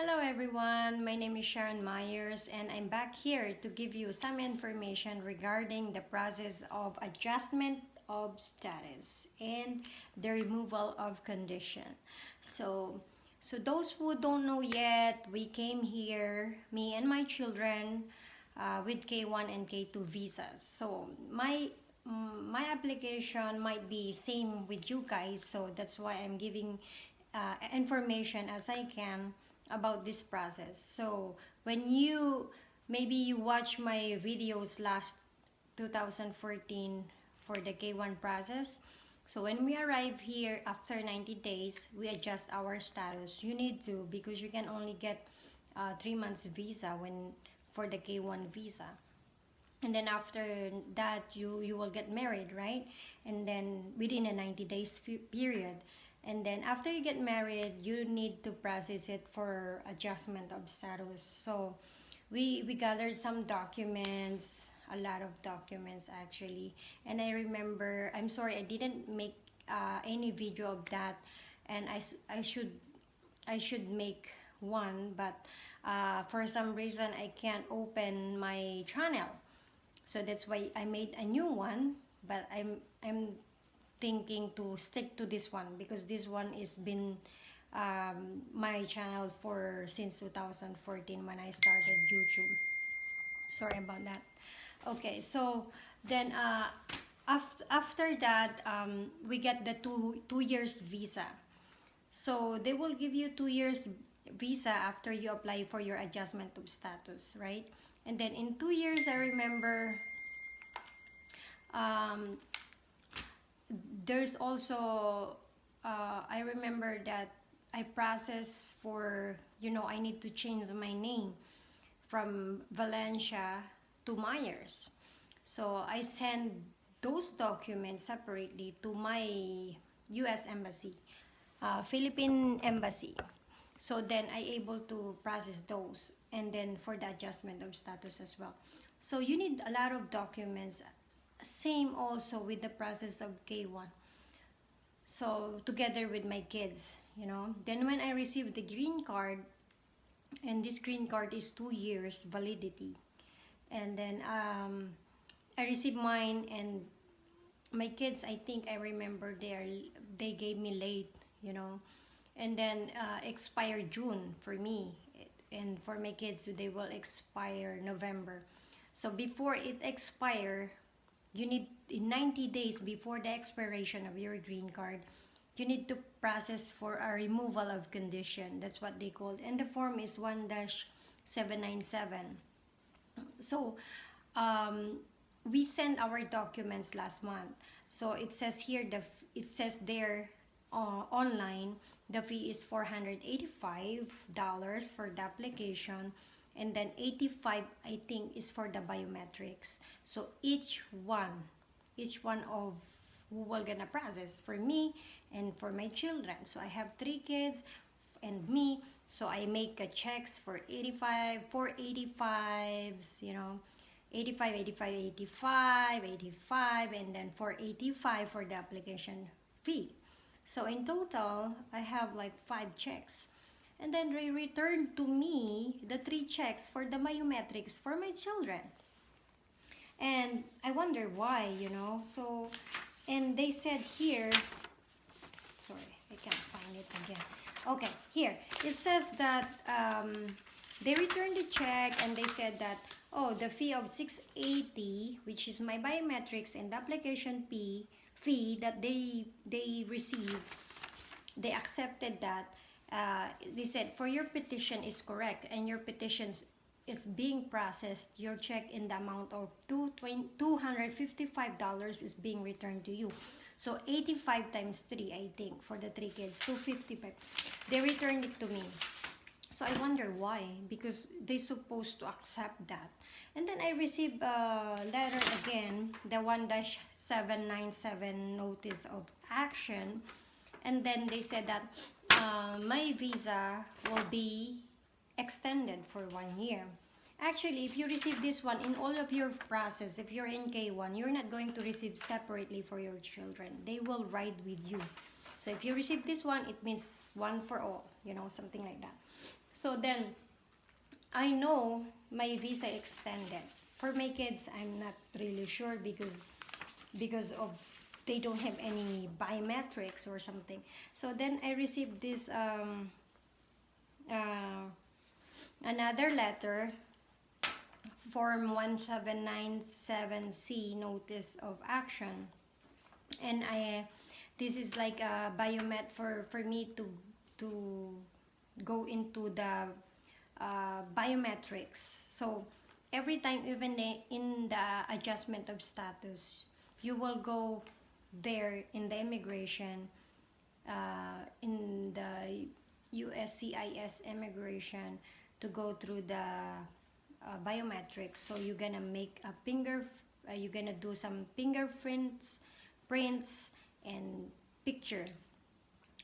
Hello everyone, my name is Sharon Myers and I'm back here to give you some information regarding the process of adjustment of status and the removal of condition. So, so those who don't know yet, we came here, me and my children, with K1 and K2 visas. So my application might be same with you guys, so that's why I'm giving information as I can about this process. So when maybe you watch my videos last 2014 for the K1 process. So when we arrive here after 90 days, we adjust our status. You need to, because you can only get 3 months visa when for the K1 visa. And then after that, you will get married, right? And then within a 90 days period. And then after you get married, you need to process it for adjustment of status. So we gathered some documents, a lot of documents actually. And I remember, I'm sorry, I didn't make any video of that, and I should make one, but for some reason I can't open my channel. So that's why I made a new one, but I'm thinking to stick to this one because this one is been my channel for since 2014 when I started YouTube. Sorry about that. Okay, so then after that, we get the two years visa. So they will give you 2 years visa after you apply for your adjustment of status, right? And then in 2 years, I remember um, there's also I remember that I process for, I need to change my name from Valencia to Myers. So I send those documents separately to my US embassy, Philippine embassy. So then I able to process those, and then for the adjustment of status as well. So you need a lot of documents. Same also with the process of K1. So together with my kids, Then when I received the green card, and this green card is 2 years validity, and then I received mine, and my kids, I think I remember they gave me late, and then expired June for me, and for my kids they will expire November. So before it expire, you need in 90 days before the expiration of your green card, you need to process for a removal of condition. That's what they called, and the form is 1-797. So we sent our documents last month. So it says here, it says there online, the fee is $485 for the application, and then 85 I think is for the biometrics. So each one of who will gonna process for me and for my children. So I have 3 kids and me, so I make a checks for 85, 485s, 85, 85, 85, 85, and then 485 for the application fee. So in total, I have like 5 checks. And then they returned to me the 3 checks for the biometrics for my children. And I wonder why, So, and they said here, sorry, I can't find it again. Okay, here, it says that they returned the check, and they said that, oh, the fee of $680, which is my biometrics and the application fee that they received, they accepted that. They said, for your petition is correct and your petition is being processed, your check in the amount of $255 is being returned to you. So 85 times 3, I think, for the 3 kids, 255. They returned it to me. So I wonder why, because they're supposed to accept that. And then I received a letter again, the 1-797 notice of action. And then they said that my visa will be extended for 1 year. Actually, if you receive this one in all of your process, if you're in K1, you're not going to receive separately for your children. They will ride with you. So if you receive this one, it means one for all, you know, something like that. So then I know my visa extended. For my kids, I'm not really sure because of they don't have any biometrics or something. So then I received this uh, another letter, form 1797C, notice of action, and I this is like a biomet for me to go into the biometrics. So every time, even in the adjustment of status, you will go there in the immigration, in the USCIS immigration, to go through the biometrics. So you're gonna make a you're gonna do some prints and picture.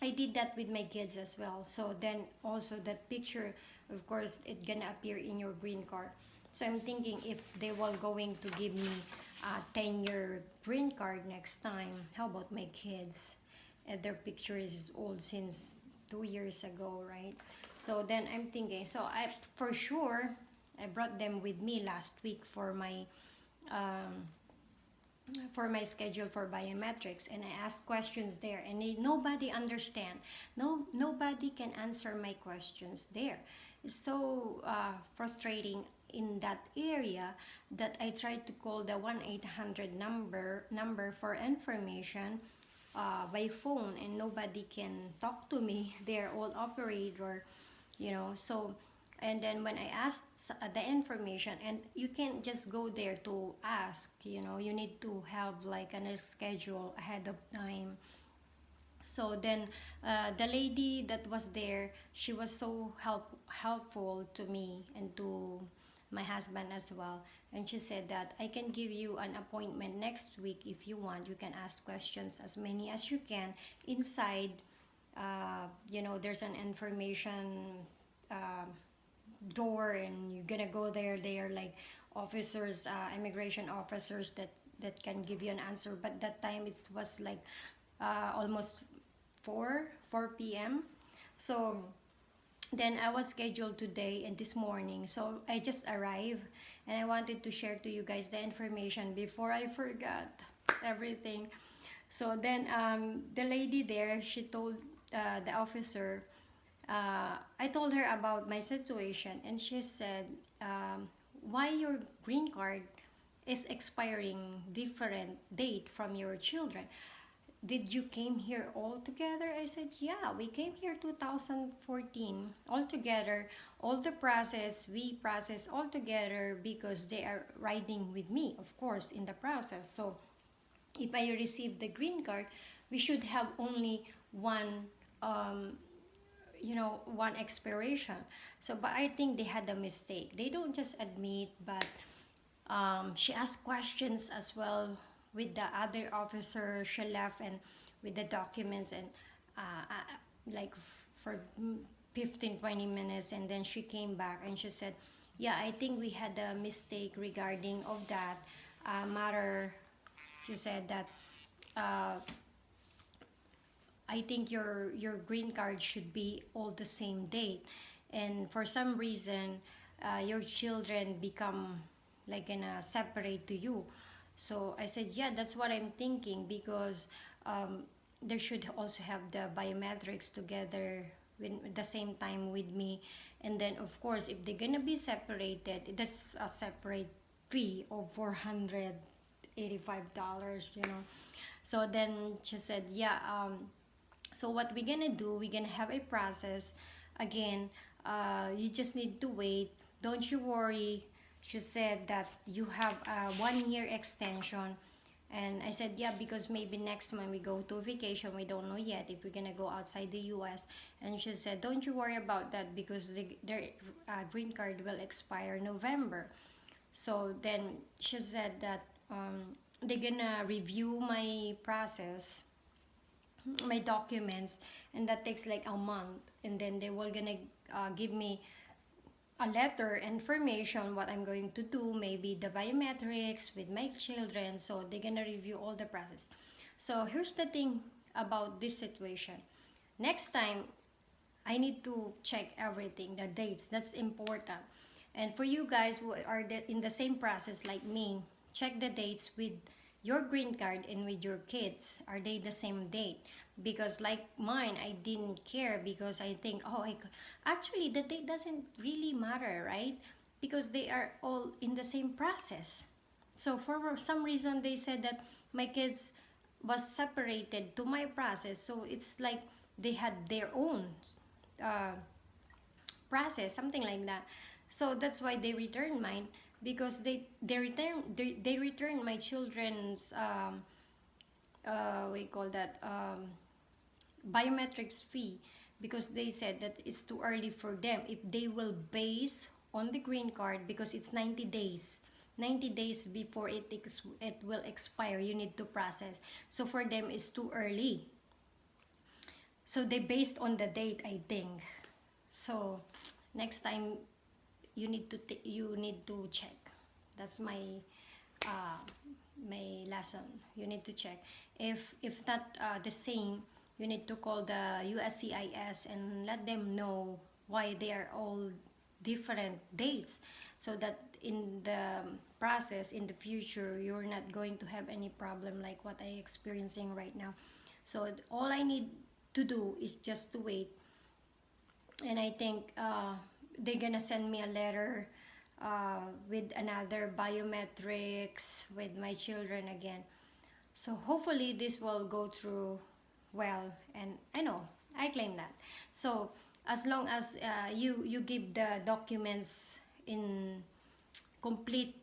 I did that with my kids as well. So then also that picture, of course, it's gonna appear in your green card. So I'm thinking if they were going to give me a 10-year green card next time, how about my kids? And their picture is old since 2 years ago, right? So then I'm thinking, so I for sure I brought them with me last week um, for my schedule for biometrics, and I asked questions there, and nobody understand. Nobody can answer my questions there. It's so frustrating in that area that I tried to call the 1-800 number for information by phone, and nobody can talk to me. They're all operator, you know. So and then when I asked the information, and you can't just go there to ask, you know, you need to have like a schedule ahead of time. So then the lady that was there, she was so helpful to me and to my husband as well. And she said that I can give you an appointment next week if you want. You can ask questions as many as you can inside. You know, there's an information door, and you're gonna go there. They are like officers, immigration officers that can give you an answer. But that time it was like almost 4 p.m. So then I was scheduled today and this morning. So I just arrived, and I wanted to share to you guys the information before I forgot everything. So then the lady there, she told the officer, I told her about my situation, and she said, why your green card is expiring different date from your children? Did you came here all together? I said, yeah, we came here 2014 all together. All the process, we process all together because they are riding with me, of course, in the process. So if I receive the green card, we should have only one one expiration. So but I think they had a mistake. They don't just admit, but she asked questions as well with the other officer. She left and with the documents, and like for 15-20 minutes, and then she came back and she said, yeah, I think we had a mistake regarding of that matter. She said that I think your green card should be all the same date, and for some reason your children become like gonna separate to you. So I said, yeah, that's what I'm thinking, because they should also have the biometrics together with the same time with me. And then of course if they're gonna be separated, that's a separate fee of $485, you know. So then she said, yeah, so what we're gonna do, we're gonna have a process again. You just need to wait, don't you worry. She said that you have a 1-year extension. And I said, yeah, because maybe next month we go to vacation, we don't know yet if we're gonna go outside the US. And she said, don't you worry about that, because their green card will expire November. So then she said that they're gonna review my process, my documents, and that takes like a month. And then they were gonna give me a letter information what I'm going to do, maybe the biometrics with my children. So they're gonna review all the process. So here's the thing, about this situation. Next time, I need to check everything, the dates. That's important. And for you guys who are in the same process like me, check the dates with your green card and with your kids. Are they the same date? Because like mine, I didn't care because I think, oh, actually the date doesn't really matter, right? Because they are all in the same process. So for some reason, they said that my kids was separated to my process. So it's like they had their own uh, process, something like that. So that's why they returned mine, because they returned my children's we call that biometrics fee, because they said that it's too early for them if they will base on the green card, because it's 90 days. 90 days before it will expire, you need to process. So for them, it's too early. So they based on the date, I think. So next time, you need to check. That's my my lesson. You need to check. If not the same, you need to call the USCIS and let them know why they are all different dates, so that in the process in the future, you're not going to have any problem like what I experiencing right now. So all I need to do is just to wait, and I think they're gonna send me a letter with another biometrics with my children again. So hopefully this will go through well, and I know I claim that. So as long as you give the documents in complete